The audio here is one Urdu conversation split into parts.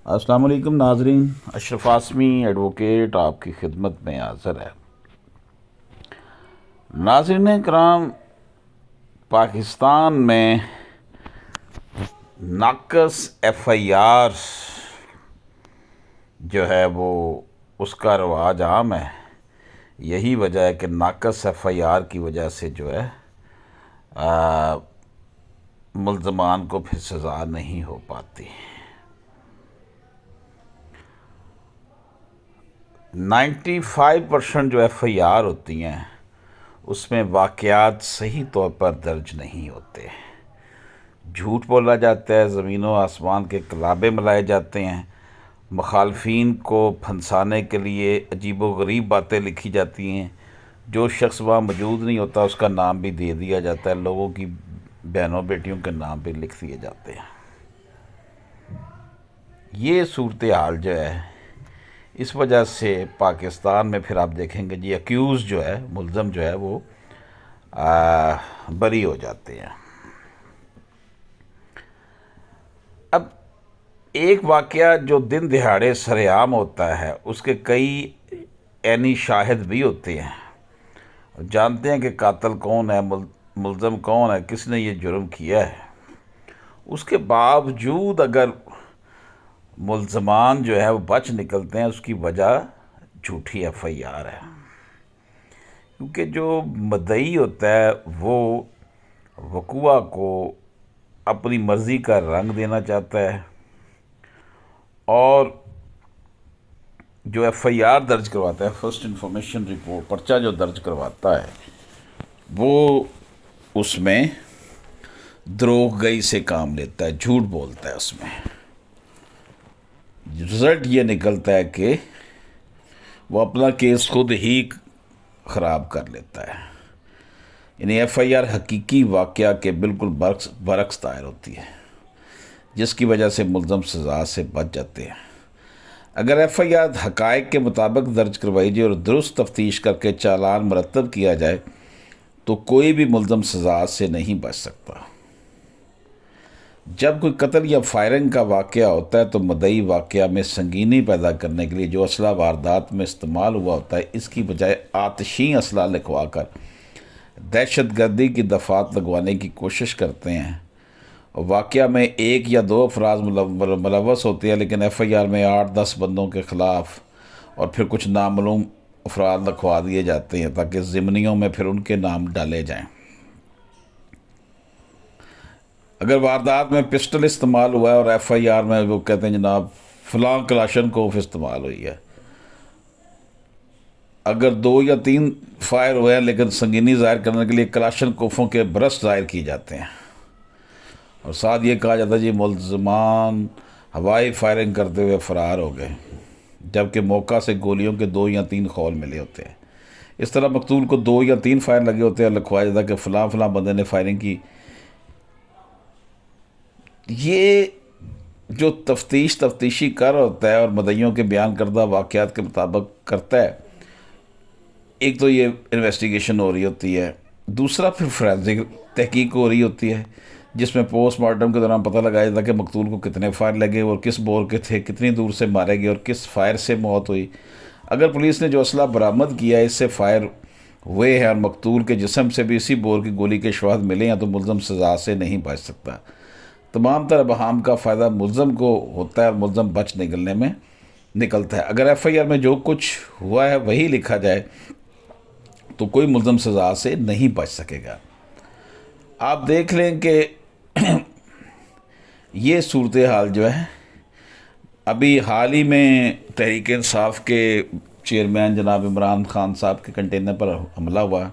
السلام علیکم ناظرین، اشرف آسمی ایڈوکیٹ آپ کی خدمت میں حاضر ہے۔ ناظرین کرام، پاکستان میں ناقص ایف آئی آر جو ہے وہ اس کا رواج عام ہے۔ یہی وجہ ہے کہ ناقص ایف آئی آر کی وجہ سے جو ہے ملزمان کو پھر سزا نہیں ہو پاتی۔ 95% جو ایف آئی آر ہوتی ہیں اس میں واقعات صحیح طور پر درج نہیں ہوتے، جھوٹ بولا جاتا ہے، زمین و آسمان کے کلابے ملائے جاتے ہیں، مخالفین کو پھنسانے کے لیے عجیب و غریب باتیں لکھی جاتی ہیں، جو شخص وہاں موجود نہیں ہوتا اس کا نام بھی دے دیا جاتا ہے، لوگوں کی بہنوں بیٹیوں کے نام بھی لکھ دیے جاتے ہیں۔ یہ صورتحال جو ہے اس وجہ سے پاکستان میں پھر آپ دیکھیں گے جی ایکیوز جو ہے، ملزم جو ہے وہ بری ہو جاتے ہیں۔ اب ایک واقعہ جو دن دہاڑے سر عام ہوتا ہے اس کے کئی عینی شاہد بھی ہوتے ہیں، جانتے ہیں کہ قاتل کون ہے، ملزم کون ہے، کس نے یہ جرم کیا ہے۔ اس کے باوجود اگر ملزمان جو ہے وہ بچ نکلتے ہیں، اس کی وجہ جھوٹی ایف آئی آر ہے، کیونکہ جو مدعی ہوتا ہے وہ وقوع کو اپنی مرضی کا رنگ دینا چاہتا ہے، اور جو ایف آئی آر درج کرواتا ہے، فرسٹ انفارمیشن رپورٹ، پرچہ جو درج کرواتا ہے، وہ اس میں دروغ گئی سے کام لیتا ہے، جھوٹ بولتا ہے۔ اس میں رزلٹ یہ نکلتا ہے کہ وہ اپنا کیس خود ہی خراب کر لیتا ہے، یعنی ایف آئی آر حقیقی واقعہ کے بالکل برعکس دائر ہوتی ہے، جس کی وجہ سے ملزم سزا سے بچ جاتے ہیں۔ اگر ایف آئی آر حقائق کے مطابق درج کروائی جائے اور درست تفتیش کر کے چالان مرتب کیا جائے تو کوئی بھی ملزم سزا سے نہیں بچ سکتا۔ جب کوئی قتل یا فائرنگ کا واقعہ ہوتا ہے تو مدعی واقعہ میں سنگینی پیدا کرنے کے لیے جو اسلحہ واردات میں استعمال ہوا ہوتا ہے، اس کی بجائے آتشیں اسلحہ لکھوا کر دہشت گردی کی دفعات لگوانے کی کوشش کرتے ہیں۔ واقعہ میں ایک یا دو افراد ملوث ہوتے ہیں، لیکن ایف آئی آر میں 8-10 بندوں کے خلاف اور پھر کچھ نامعلوم افراد لکھوا دیے جاتے ہیں تاکہ ضمنیوں میں پھر ان کے نام ڈالے جائیں۔ اگر واردات میں پسٹل استعمال ہوا ہے اور ایف آئی آر میں وہ کہتے ہیں جناب فلاں کلاشنکوف استعمال ہوئی ہے، اگر 2 یا 3 فائر ہوئے ہیں لیکن سنگینی ظاہر کرنے کے لیے کلاشنکوفوں کے برسٹ ظاہر کیے جاتے ہیں، اور ساتھ یہ کہا جاتا ہے جی ملزمان ہوائی فائرنگ کرتے ہوئے فرار ہو گئے، جبکہ موقع سے گولیوں کے 2 یا 3 خول ملے ہوتے ہیں۔ اس طرح مقتول کو 2 یا 3 فائر لگے ہوتے ہیں، لکھوایا جاتا ہے کہ فلاں فلاں بندے نے فائرنگ کی۔ یہ جو تفتیشی کر ہوتا ہے اور مدعیوں کے بیان کردہ واقعات کے مطابق کرتا ہے، ایک تو یہ انویسٹیگیشن ہو رہی ہوتی ہے، دوسرا پھر فورینزک تحقیق ہو رہی ہوتی ہے جس میں پوسٹ مارٹم کے دوران پتہ لگایا جاتا ہے کہ مقتول کو کتنے فائر لگے اور کس بور کے تھے، کتنی دور سے مارے گئے اور کس فائر سے موت ہوئی۔ اگر پولیس نے جو اسلحہ برآمد کیا ہے اس سے فائر ہوئے ہیں اور مقتول کے جسم سے بھی اسی بور کی گولی کے شواہد ملے ہیں تو ملزم سزا سے نہیں بچ سکتا۔ تمام تر ابہام کا فائدہ ملزم کو ہوتا ہے اور ملزم بچ نکلنے میں نکلتا ہے۔ اگر ایف آئی آر میں جو کچھ ہوا ہے وہی لکھا جائے تو کوئی ملزم سزا سے نہیں بچ سکے گا۔ آپ دیکھ لیں کہ یہ صورتحال جو ہے ابھی حال ہی میں تحریک انصاف کے چیئرمین جناب عمران خان صاحب کے کنٹینر پر حملہ ہوا،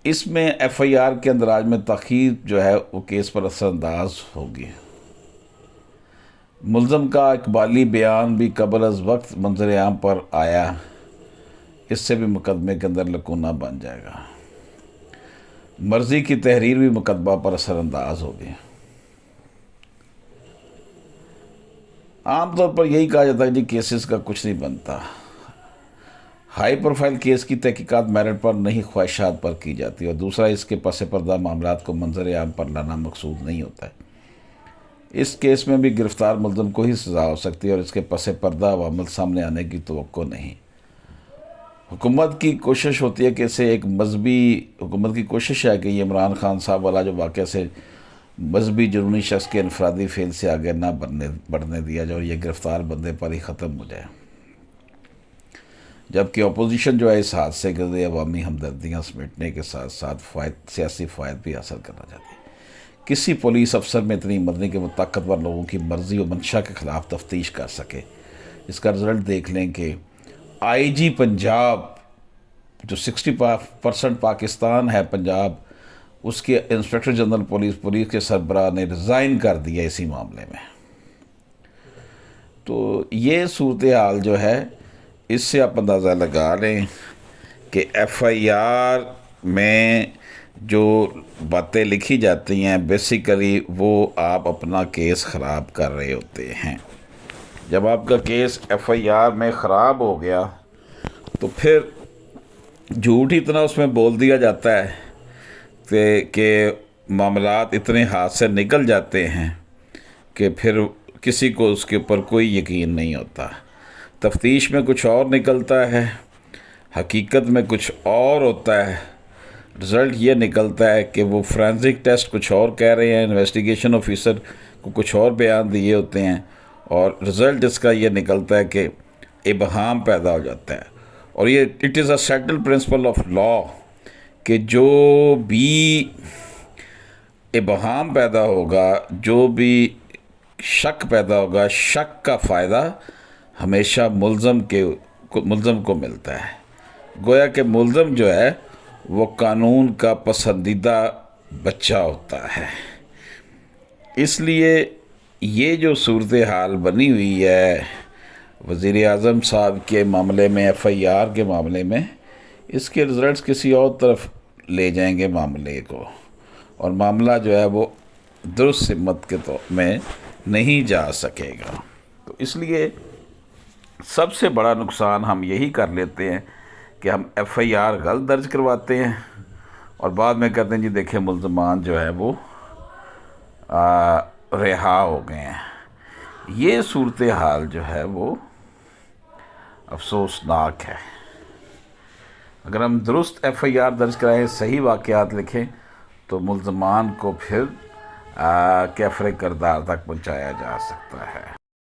اس میں ایف آئی آر کے اندراج میں تاخیر جو ہے وہ کیس پر اثر انداز ہوگی۔ ملزم کا اقبالی بیان بھی قبل از وقت منظر عام پر آیا، اس سے بھی مقدمے کے اندر لکونہ بن جائے گا۔ مرضی کی تحریر بھی مقدمہ پر اثر انداز ہوگی۔ عام طور پر یہی کہا جاتا ہے جی کیسز کا کچھ نہیں بنتا، ہائی پروفائل کیس کی تحقیقات میرٹ پر نہیں خواہشات پر کی جاتی، اور دوسرا اس کے پس پردہ معاملات کو منظر عام پر لانا مقصود نہیں ہوتا ہے۔ اس کیس میں بھی گرفتار ملزم کو ہی سزا ہو سکتی ہے اور اس کے پس پردہ عوامل سامنے آنے کی توقع نہیں۔ حکومت کی کوشش ہوتی ہے کہ اسے ایک مذہبی، حکومت کی کوشش ہے کہ یہ عمران خان صاحب والا جو واقعہ سے مذہبی جنونی شخص کے انفرادی فعل سے آگے نہ بڑھنے دیا جائے اور یہ گرفتار بندے پر ہی ختم ہو جائے، جبکہ اپوزیشن جو ہے اس حادثے کے ذریعے عوامی ہمدردیاں سمیٹنے کے ساتھ ساتھ سیاسی فوائد بھی حاصل کرنا چاہتی ہے۔ کسی پولیس افسر میں اتنی ہمت نہیں کہ وہ طاقتور لوگوں کی مرضی و منشا کے خلاف تفتیش کر سکے۔ اس کا رزلٹ دیکھ لیں کہ آئی جی پنجاب جو 60% پاکستان ہے پنجاب، اس کے انسپکٹر جنرل پولیس کے سربراہ نے ریزائن کر دیا اسی معاملے میں۔ تو یہ صورتحال جو ہے، اس سے آپ اندازہ لگا لیں کہ ایف آئی آر میں جو باتیں لکھی جاتی ہیں بیسیکلی وہ آپ اپنا کیس خراب کر رہے ہوتے ہیں۔ جب آپ کا کیس ایف آئی آر میں خراب ہو گیا تو پھر جھوٹ اتنا اس میں بول دیا جاتا ہے کہ معاملات اتنے ہاتھ سے نکل جاتے ہیں کہ پھر کسی کو اس کے اوپر کوئی یقین نہیں ہوتا۔ تفتیش میں کچھ اور نکلتا ہے، حقیقت میں کچھ اور ہوتا ہے۔ رزلٹ یہ نکلتا ہے کہ وہ فرینزک ٹیسٹ کچھ اور کہہ رہے ہیں، انویسٹیگیشن آفیسر کو کچھ اور بیان دیے ہوتے ہیں، اور رزلٹ اس کا یہ نکلتا ہے کہ ابہام پیدا ہو جاتا ہے۔ اور یہ it is a settle principle of law کہ جو بھی ابہام پیدا ہوگا، جو بھی شک پیدا ہوگا، شک کا فائدہ ہمیشہ ملزم کو ملتا ہے۔ گویا کہ ملزم جو ہے وہ قانون کا پسندیدہ بچہ ہوتا ہے۔ اس لیے یہ جو صورتحال بنی ہوئی ہے وزیر اعظم صاحب کے معاملے میں، ایف آئی آر کے معاملے میں، اس کے رزلٹس کسی اور طرف لے جائیں گے معاملے کو، اور معاملہ جو ہے وہ درست سمت کے میں نہیں جا سکے گا۔ تو اس لیے سب سے بڑا نقصان ہم یہی کر لیتے ہیں کہ ہم ایف آئی آر غلط درج کرواتے ہیں اور بعد میں کہتے ہیں جی دیکھیں ملزمان جو ہے وہ رہا ہو گئے ہیں۔ یہ صورتحال جو ہے وہ افسوسناک ہے۔ اگر ہم درست ایف آئی آر درج کرائیں، صحیح واقعات لکھیں، تو ملزمان کو پھر کیفر کردار تک پہنچایا جا سکتا ہے۔